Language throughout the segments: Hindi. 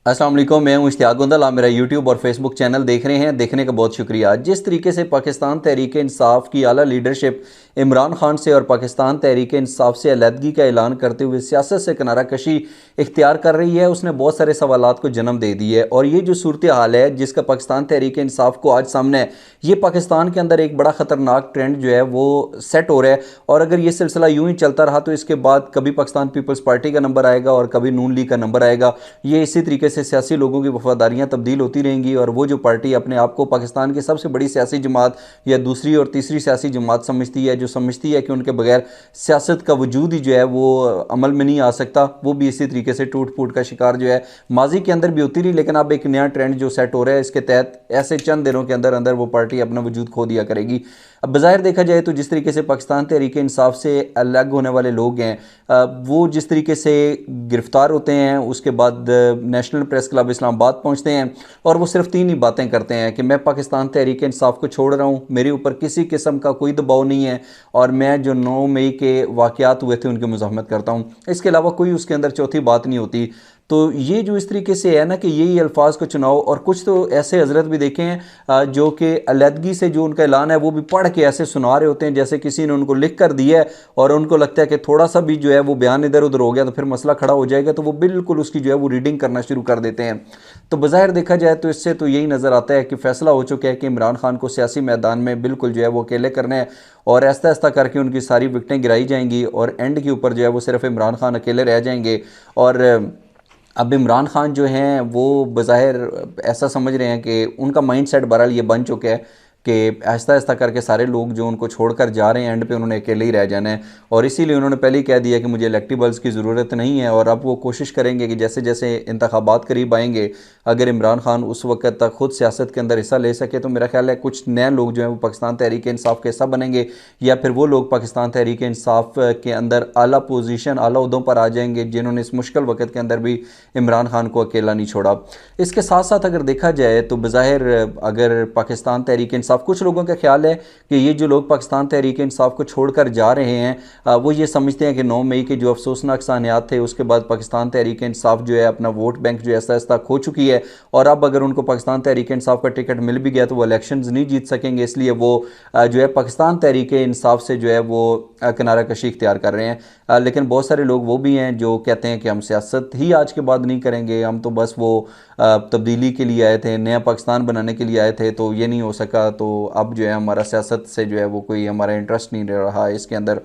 अस्सलाम वालेकुम, मैं हूं इश्तियाक गुंदल। आप मेरा यूट्यूब और फेसबुक चैनल देख रहे हैं, देखने का बहुत शुक्रिया। जिस तरीके से पाकिस्तान तहरीक इंसाफ की आला लीडरशिप इमरान खान से और पाकिस्तान तहरीक इंसाफ से अलहदगी का ऐलान करते हुए सियासत से किनारा कशी इख्तियार कर रही है, उसने बहुत सारे सवालात को जन्म दे दी है। और ये जो सूरत हाल है जिसका पाकिस्तान तहरीक इंसाफ को आज सामने है, ये पाकिस्तान के अंदर एक बड़ा ख़तरनाक ट्रेंड जो है वो सेट हो रहा है। और अगर ये सिलसिला यूं ही चलता रहा तो इसके बाद कभी पाकिस्तान पीपल्स पार्टी का नंबर आएगा और कभी नून लीग का नंबर आएगा। ये इसी तरीके से सियासी लोगों की वफादारियां तब्दील होती रहेंगी और वो जो पार्टी अपने आप को पाकिस्तान की सबसे बड़ी सियासी जमात या दूसरी और तीसरी सियासी जमात समझती है, जो समझती है कि उनके बगैर सियासत का वजूद ही जो है वो अमल में नहीं आ सकता, वो भी इसी तरीके से टूट फूट का शिकार जो है माजी के अंदर भी होती रही। लेकिन अब एक नया ट्रेंड जो सेट हो रहा है, इसके तहत ऐसे चंद दिनों के अंदर अंदर वो पार्टी अपना वजूद खो दिया करेगी। अब बज़ाहिर देखा जाए तो जिस तरीके से पाकिस्तान तहरीक इंसाफ से अलग होने वाले लोग हैं, वो जिस तरीके से गिरफ्तार होते हैं, उसके बाद नेशनल प्रेस क्लब इस्लामाबाद पहुंचते हैं और वो सिर्फ तीन ही बातें करते हैं कि मैं पाकिस्तान तहरीक इंसाफ को छोड़ रहा हूँ, मेरे ऊपर किसी किस्म का कोई दबाव नहीं है और मैं जो 9 मई के वाक़यात हुए थे उनकी मुज़ाहमत करता हूँ। इसके अलावा कोई उसके अंदर चौथी बात नहीं होती। तो ये जो इस तरीके से है ना कि यही अल्फाज को चुनाव, और कुछ तो ऐसे हजरत भी देखे हैं जो कि अलहदगी से जो उनका ऐलान है वो भी पढ़ के ऐसे सुना रहे होते हैं जैसे किसी ने उनको लिख कर दिया है और उनको लगता है कि थोड़ा सा भी जो है वो बयान इधर उधर हो गया तो फिर मसला खड़ा हो जाएगा, तो वो बिल्कुल उसकी जो है वो रीडिंग करना शुरू कर देते हैं। तो बज़ाहिर देखा जाए तो इससे तो यही नज़र आता है कि फ़ैसला हो चुका है कि इमरान खान को सियासी मैदान में बिल्कुल जो है वो अकेले करना है और ऐसा ऐसा करके उनकी सारी विकटें गिराई जाएंगी और एंड के ऊपर जो है वो सिर्फ इमरान खान अकेले रह जाएंगे। और अब इमरान खान जो हैं वो बज़ाहिर ऐसा समझ रहे हैं कि उनका माइंड सेट बहरहाल ये बन चुका है कि आहिस्ता आहिस्ता करके सारे लोग जो उनको छोड़कर जा रहे हैं एंड पे उन्होंने अकेले ही रह जाना है। और इसीलिए उन्होंने पहले ही कह दिया कि मुझे इलेक्टेबल्स की ज़रूरत नहीं है। और अब वो कोशिश करेंगे कि जैसे जैसे इंतखाबात करीब आएंगे, अगर इमरान खान उस वक्त तक खुद सियासत के अंदर हिस्सा ले सके तो मेरा ख्याल है कुछ नए लोग जो हैं वो पाकिस्तान तहरीक इंसाफ के हिस्सा बनेंगे, या फिर वो लोग पाकिस्तान तहरीक इंसाफ के अंदर आला पोजीशन आला उहदों पर आ जाएंगे जिन्होंने इस मुश्किल वक्त के अंदर भी इमरान खान को अकेला नहीं छोड़ा। इसके साथ साथ अगर देखा जाए तो बज़ाहिर अगर पाकिस्तान तहरीक इंसाफ, कुछ लोगों का ख्याल है कि ये जो लोग पाकिस्तान तहरीक इंसाफ को छोड़कर जा रहे हैं वो ये समझते हैं कि 9 मई के जो अफसोसनाक सानियात थे उसके बाद पाकिस्तान तहरीक इंसाफ जो है अपना वोट बैंक जो ऐसा ऐसा खो चुकी है और अब अगर उनको पाकिस्तान तहरीक इंसाफ का टिकट मिल भी गया तो वो इलेक्शंस नहीं जीत सकेंगे, इसलिए वो जो है पाकिस्तान तहरीक इंसाफ से जो है वो किनारा कशी इख्तियार कर रहे हैं। लेकिन बहुत सारे लोग वो भी हैं जो कहते हैं कि हम सियासत ही आज के बाद नहीं करेंगे, हम तो बस वो तब्दीली के लिए आए थे, नया पाकिस्तान बनाने के लिए आए थे, तो ये नहीं हो सका तो अब जो है हमारा सियासत से जो है वो कोई हमारा इंटरेस्ट नहीं रहा इसके अंदर।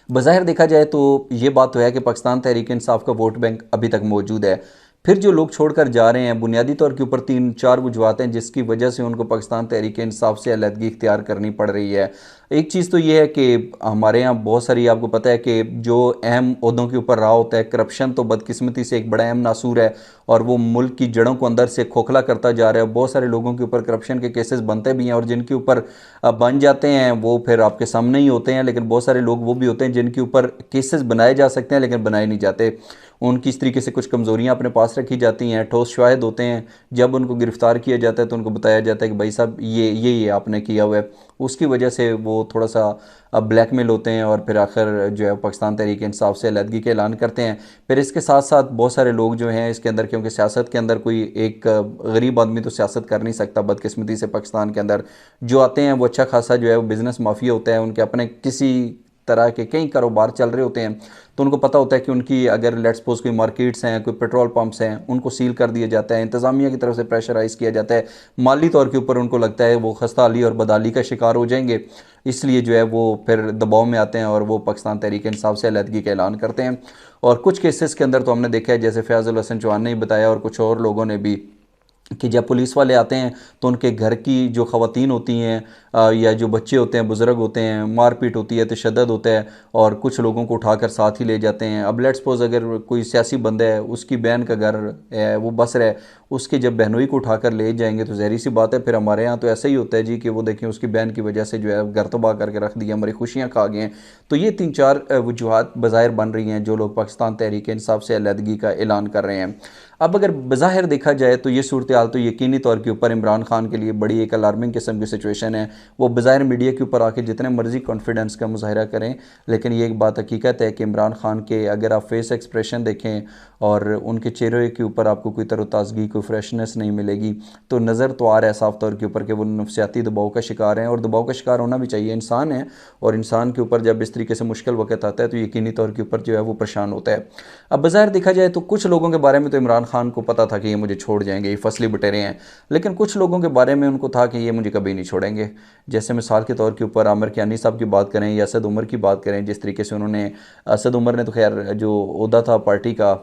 बज़ाहिर देखा जाए तो ये बात तो है कि पाकिस्तान तहरीक इंसाफ का वोट बैंक अभी तक मौजूद है। फिर जो लोग छोड़कर जा रहे हैं बुनियादी तौर के ऊपर 3-4 वजूहत हैं जिसकी वजह से उनको पाकिस्तान तहरीक इंसाफ से अलहदगी इख्तियार करनी पड़ रही है। एक चीज़ तो ये है कि हमारे यहाँ बहुत सारी, आपको पता है कि जो अहम ओहदों के ऊपर रहा होता है, करप्शन तो बदकिस्मती से एक बड़ा अहम नासूर है और वो मुल्क की जड़ों को अंदर से खोखला करता जा रहा है। बहुत सारे लोगों के ऊपर करप्शन के केसेस बनते भी हैं और जिनके ऊपर बन जाते हैं वो फिर आपके सामने ही होते हैं, लेकिन बहुत सारे लोग वो भी होते हैं जिनके ऊपर केसेस बनाए जा सकते हैं लेकिन बनाए नहीं जाते। उनकी इस तरीके से कुछ कमज़ोरियाँ अपने पास रखी जाती हैं, ठोस शाहिद होते हैं, जब उनको गिरफ़्तार किया जाता है तो उनको बताया जाता है कि भाई साहब ये आपने किया हुआ है, उसकी वजह से वो थोड़ा सा ब्लैकमेल होते हैं और फिर आखिर जो है पाकिस्तान तहरीक इंसाफ से अलहदगी का ऐलान करते हैं। फिर इसके साथ साथ बहुत सारे लोग जो हैं इसके अंदर, क्योंकि सियासत के अंदर कोई एक गरीब आदमी तो सियासत कर नहीं सकता, बदकिस्मती से पाकिस्तान के अंदर जो आते हैं वो अच्छा खासा जो है वो बिज़नेस माफिया होता है, उनके अपने किसी तरह के कई कारोबार चल रहे होते हैं, तो उनको पता होता है कि उनकी अगर लेट्स सपोज कोई मार्केट्स हैं, कोई पेट्रोल पंप्स हैं, उनको सील कर दिया जाता है, इंतज़ामिया की तरफ से प्रेशराइज़ किया जाता है, माली तौर के ऊपर उनको लगता है वो खस्ताहाली और बदहाली का शिकार हो जाएंगे, इसलिए जो है वो फिर दबाव में आते हैं और वो पाकिस्तान तहरीक इंसाफ से अलहदगी का ऐलान करते हैं। और कुछ केसेस के अंदर तो हमने देखा है, जैसे फैज़ुल हसन चौहान ने भी बताया और कुछ और लोगों ने भी, कि जब पुलिस वाले आते हैं तो उनके घर की जो ख़वातीन होती हैं या जो बच्चे होते हैं, बुज़ुर्ग होते हैं, मारपीट होती है, तशद्दुद होता है और कुछ लोगों को उठाकर साथ ही ले जाते हैं। अब लेट्स सपोज अगर कोई सियासी बंदा है, उसकी बहन का घर है, वो बस रहा है, उसके जब बहनोई को उठाकर ले जाएंगे तो ज़हरी सी बात है फिर हमारे यहाँ तो ऐसा ही होता है जी कि वो देखें उसकी बहन की वजह से जो है घर तबाह करके रख दिया, हमारी खुशियाँ खा गए हैं। तो ये 3-4 वजूहत बज़ाहिर बन रही हैं जो लोग पाकिस्तान तहरीक इंसाफ से अलहदगी का ऐलान कर रहे हैं। अब अगर बज़ाहिर देखा जाए तो ये सूरत हाल तो यकीनी तौर के ऊपर इमरान खान के लिए बड़ी एक अलार्मिंग किस्म की सिचुएशन है वो बज़ाहिर मीडिया के ऊपर आके जितने मर्जी कॉन्फिडेंस का मुजाहरा करें, लेकिन ये एक बात हकीकत है कि इमरान खान के अगर आप फेस एक्सप्रेशन देखें और उनके चेहरे के ऊपर आपको कोई तरोताज़गी, कोई फ्रेशनेस नहीं मिलेगी, तो नज़र तो आ रहा है साफ तौर के ऊपर कि वो नफसियाती दबाव का शिकार हैं, और दबाव का शिकार होना भी चाहिए। इंसान है और इंसान के ऊपर जब इस तरीके से मुश्किल वक्त आता है तो यकीनी तौर के ऊपर जो है वो परेशान होता है। अब बज़ाहिर देखा जाए तो कुछ लोगों के बारे में तो इमरान खान को पता था कि ये मुझे छोड़ जाएंगे, ये फसली बटेरे हैं, लेकिन कुछ लोगों के बारे में उनको था कि ये मुझे कभी नहीं छोड़ेंगे। जैसे मिसाल के तौर के ऊपर आमिर कियानी साहब की बात करें या असद उमर की बात करें, जिस तरीके से उन्होंने, असद उमर ने तो खैर जो ओहदा था पार्टी का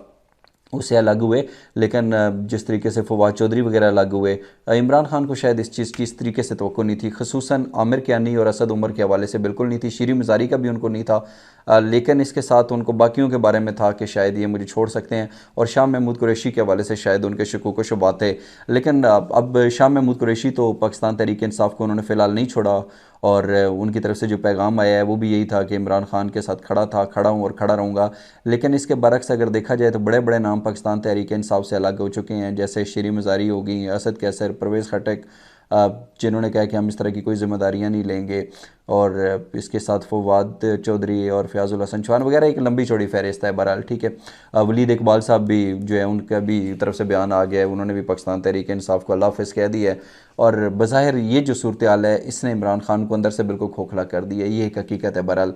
उससे अलग हुए, लेकिन जिस तरीके से फवाद चौधरी वगैरह अलग हुए, इमरान खान को शायद इस चीज़ की इस तरीके से तवक्को नहीं थी, खसूसन आमिर कियानी और असद उमर के हवाले से बिल्कुल नहीं थी, शीरी मज़ारी का भी उनको नहीं था, लेकिन इसके साथ उनको बाकियों के बारे में था कि शायद ये मुझे छोड़ सकते हैं, और शाह महमूद कुरैशी के हवाले से शायद उनके शकूक व शुबात थे। लेकिन अब शाह महमूद कुरैशी तो पाकिस्तान तहरीक इंसाफ को उन्होंने फ़िलहाल नहीं छोड़ा, और उनकी तरफ से जो पैगाम आया है वो भी यही था कि इमरान खान के साथ खड़ा था, खड़ा हूँ और खड़ा रहूँगा। लेकिन इसके बरक्स अगर देखा जाए तो बड़े बड़े नाम पाकिस्तान तहरीक इंसाफ से अलग हो चुके हैं, जैसे शीरी मज़ारी होगी, असद कैसर, परवेज़ खटक, जिन्होंने कहा कि हम इस तरह की कोई ज़िम्मेदारियाँ नहीं लेंगे, और इसके साथ फवाद चौधरी और फ़याज़ुल हसन चौहान वगैरह, एक लंबी चौड़ी फहरिस्त है। बहरहाल ठीक है, वलीद इकबाल साहब भी जो है उनका भी तरफ से बयान आ गया है, उन्होंने भी पाकिस्तान तहरीक इंसाफ को अल्लाह हाफ़िज़ कह दिया है, और बज़ाहिर ये जो सूरत हाल है इसने इमरान खान को अंदर से बिल्कुल खोखला कर दिया, ये एक हकीकत है बहरहाल।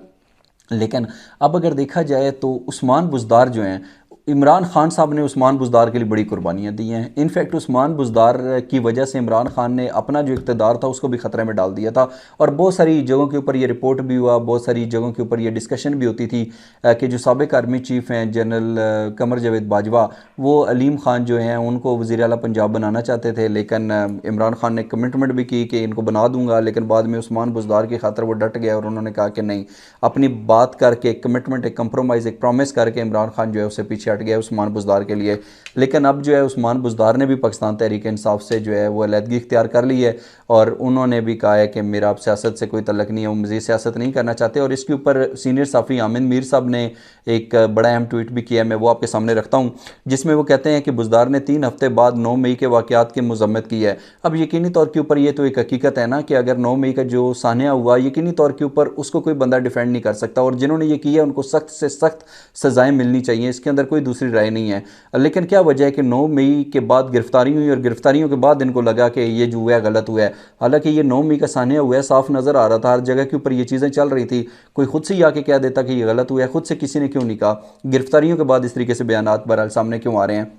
लेकिन अब अगर देखा जाए तो उस्मान बुज़दार जो हैं, इमरान खान साहब ने उस्मान बुज़दार के लिए बड़ी कुर्बानियाँ दी हैं। इनफैक्ट उस्मान बुज़दार की वजह से इमरान खान ने अपना जो इक़्तिदार था उसको भी ख़तरे में डाल दिया था, और बहुत सारी जगहों के ऊपर ये रिपोर्ट भी हुआ, बहुत सारी जगहों के ऊपर ये डिस्कशन भी होती थी कि जो साबिक़ आर्मी चीफ़ हैं जनरल कमर जावेद बाजवा, वो अलीम ख़ान जो हैं उनको वज़ीर आला पंजाब बनाना चाहते थे, लेकिन इमरान खान ने कमिटमेंट भी की कि इनको बना दूँगा, लेकिन बाद में उस्मान बुज़दार की खातर वो डट गया और उन्होंने कहा कि नहीं, अपनी बात करके, एक कमिटमेंट, एक कंप्रोमाइज़, एक प्रॉमिस करके इमरान खान जो है उससे पीछे हट गया उस्मान बुज़दार के लिए। लेकिन अब जो है उस्मान बुज़दार ने भी पाकिस्तान तहरीक इंसाफ से जो है वो अलहदगी इख्तियार कर ली है, और उन्होंने भी कहा है कि मेरा अब सियासत से कोई तल्लक नहीं है, वो मज़ीद सियासत नहीं करना चाहते। और इसके ऊपर सीनियर साफ़ी आमिन मीर साहब ने एक बड़ा अहम ट्वीट भी किया, मैं वो आपके सामने रखता हूँ, जिसमें वो कहते हैं कि बुज़दार ने 3 हफ्ते बाद 9 मई के वाक़यात की मज़म्मत की है। अब यकीनी तौर के ऊपर ये तो एक हकीकत है ना कि अगर 9 मई का जो सानिया हुआ, यकीनी तौर के ऊपर उसको कोई बंदा डिफेंड नहीं कर सकता, और जिन्होंने ये किया उनको सख्त से सख्त सज़ाएँ मिलनी चाहिए, इसके अंदर कोई दूसरी राय नहीं है। लेकिन क्या वजह है कि 9 मई के बाद गिरफ्तारी हुई, और गिरफ्तारियों के बाद इनको लगा कि ये जो हुआ है गलत हुआ है, हालांकि ये 9 मई का सानिया हुआ है, साफ नज़र आ रहा था, हर जगह के ऊपर ये चीज़ें चल रही थी, कोई खुद से ही आके कह देता कि ये गलत हुआ है, खुद से किसी ने क्यों नहीं कहा? गिरफ्तारियों के बाद इस तरीके से बयानात बहरहाल सामने क्यों आ रहे हैं?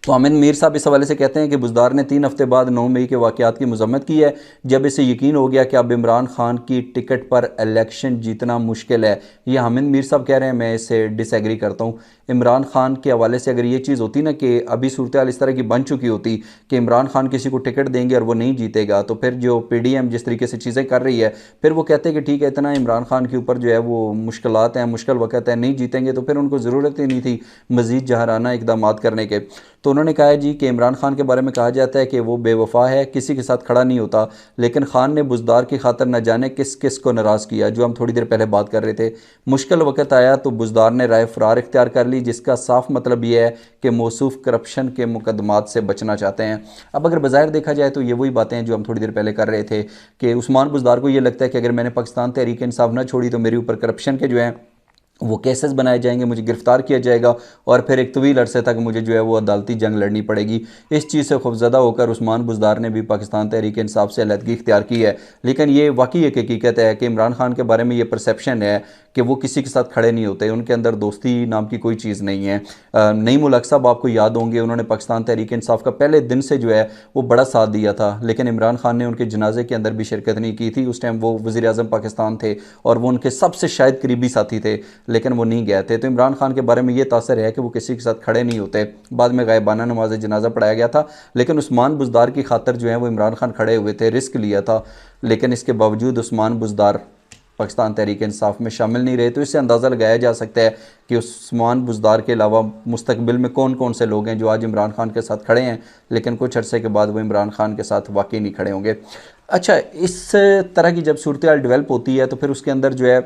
तो आमिन मीर साहब इस हवाले से कहते हैं कि बुज़दार ने 3 हफ्ते बाद 9 मई के वाक़यात की मज़म्मत की है, जब इसे यकीन हो गया कि अब इमरान खान की टिकट पर इलेक्शन जीतना मुश्किल है। ये आमिन मीर साहब कह रहे हैं, मैं इससे डिसएग्री करता हूँ। इमरान खान के हवाले से अगर ये चीज़ होती ना कि अभी सूरत हाल इस तरह की बन चुकी होती कि इमरान खान किसी को टिकट देंगे और वो नहीं जीतेगा, तो फिर जो PDM जिस तरीके से चीज़ें कर रही है, फिर वो कहते हैं कि ठीक है, इतना इमरान खान के ऊपर जो है वो मुश्किलात हैं, मुश्किल वक़्त है, नहीं जीतेंगे, तो फिर उनको ज़रूरत ही नहीं थी मज़ीद जहराना इक़दाम करने के। तो उन्होंने कहा है जी कि इमरान खान के बारे में कहा जाता है कि वो बेवफा है, किसी के साथ खड़ा नहीं होता, लेकिन खान ने बुज़दार की खातर न जाने किस किस को नाराज़ किया, जो हम थोड़ी देर पहले बात कर रहे थे। मुश्किल वक्त आया तो बुज़दार ने राय फ़रार इख्तियार कर ली, जिसका साफ मतलब ये है कि मौसूफ़ करप्शन के मुकदमात से बचना चाहते हैं। अब अगर बज़ाहिर देखा जाए तो ये वही बातें हैं जो हम थोड़ी देर पहले कर रहे थे कि उस्मान बुज़दार को ये लगता है कि अगर मैंने पाकिस्तान तहरीक इंसाफ न छोड़ी तो मेरे ऊपर करप्शन के जो हैं वो केसेस बनाए जाएंगे, मुझे गिरफ़्तार किया जाएगा, और फिर एक तवील अरसे तक मुझे जो है वो अदालती जंग लड़नी पड़ेगी। इस चीज़ से खौफज़दा होकर उस्मान बुज़दार ने भी पाकिस्तान तहरीक इंसाफ से अलहदगी इख्तियार की है। लेकिन ये वाकई एक हकीकत है कि इमरान खान के बारे में ये परसेप्शन है कि वो किसी के साथ खड़े नहीं होते, उनके अंदर दोस्ती नाम की कोई चीज़ नहीं है। नईम उल हक साहब आपको याद होंगे, उन्होंने पाकिस्तान तहरीक इंसाफ का पहले दिन से जो है वो बड़ा साथ दिया था, लेकिन इमरान खान ने उनके जनाजे के अंदर भी शिरकत नहीं की थी। उस टाइम वो वज़ीर आज़म पाकिस्तान थे और वो उनके सबसे शायद करीबी साथी थे, लेकिन वो नहीं गए थे। तो इमरान खान के बारे में ये तासर है कि वो किसी के साथ खड़े नहीं होते। बाद में गायबाना नमाज जनाजा पढ़ाया गया था, लेकिन उस्मान बुज़दार की खातर जो है वो इमरान खान खड़े हुए थे, रिस्क लिया था, लेकिन इसके बावजूद उस्मान बुज़दार पाकिस्तान तहरीक इंसाफ में शामिल नहीं रहे। तो इससे अंदाज़ा लगाया जा सकता है कि उस्मान बुज़दार के अलावा मुस्तकबिल में कौन कौन से लोग हैं जो आज इमरान खान के साथ खड़े हैं, लेकिन कुछ अरसे के बाद वो इमरान खान के साथ वाकई नहीं खड़े होंगे। अच्छा, इस तरह की जब सूरत हाल डेवलप होती है तो फिर उसके अंदर जो है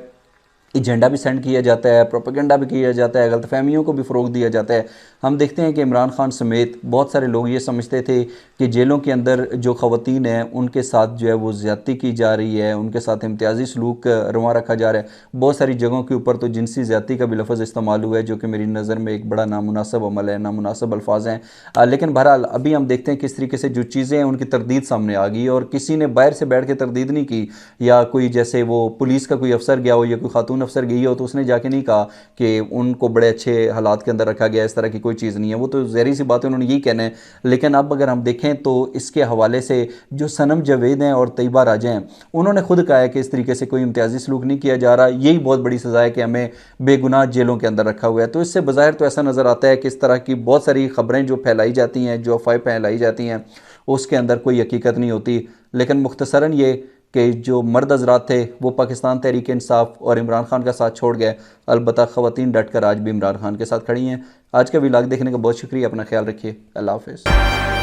एजेंडा भी सेंड किया जाता है, प्रोपेगेंडा भी किया जाता है, गलतफहमियों को भी फ़रोग़ दिया जाता है। हम देखते हैं कि इमरान खान समेत बहुत सारे लोग ये समझते थे कि जेलों के अंदर जो ख़वातीन हैं उनके साथ जो है वो ज़्यादती की जा रही है, उनके साथ इम्तियाज़ी सलूक रवा रखा जा रहा है। बहुत सारी जगहों के ऊपर तो जिनसी ज़्यादती का भी लफ्ज़ इस्तेमाल हुआ है, जो कि मेरी नज़र में एक बड़ा नामुनासिब अमल है, नामुनासिब अल्फाज हैं। लेकिन बहरहाल अभी हम देखते हैं किस तरीके से जो चीज़ें हैं उनकी तरदीद सामने आ गई, और किसी ने बाहर से बैठ के तरदीद नहीं की, या कोई जैसे वो पुलिस का कोई अफसर गया हो या कोई खातून अफसर गई हो तो उसने जाके नहीं कहा कि उनको बड़े अच्छे हालात के अंदर रखा गया, इस तरह की कोई चीज़ नहीं है। वो तो ज़ाहिर सी बात है, उन्होंने यही कहना है। लेकिन अब अगर हम देखें तो इसके हवाले से जो सनम जावेद हैं और तैयबा राजा हैं, उन्होंने खुद कहा है कि इस तरीके से कोई इम्तियाजी सलूक नहीं किया जा रहा, यही बहुत बड़ी सज़ा है कि हमें बेगुनाह जेलों के अंदर रखा हुआ है। तो इससे बज़ाहिर तो ऐसा नज़र आता है कि इस तरह की बहुत सारी खबरें जो फैलाई जाती हैं, जो अफवाहें फैलाई जाती हैं, उसके अंदर कोई हकीकत नहीं होती। लेकिन मुख्तसरन ये कि जो मर्द हज़रात थे वो पाकिस्तान तहरीक इंसाफ और इमरान खान का साथ छोड़ गए। अलबत्ता ख़वातीन डट कर आज भी इमरान खान के साथ खड़ी हैं। आज का व्लॉग देखने का बहुत शुक्रिया। अपना ख्याल रखिए। अल्लाह हाफ़िज़।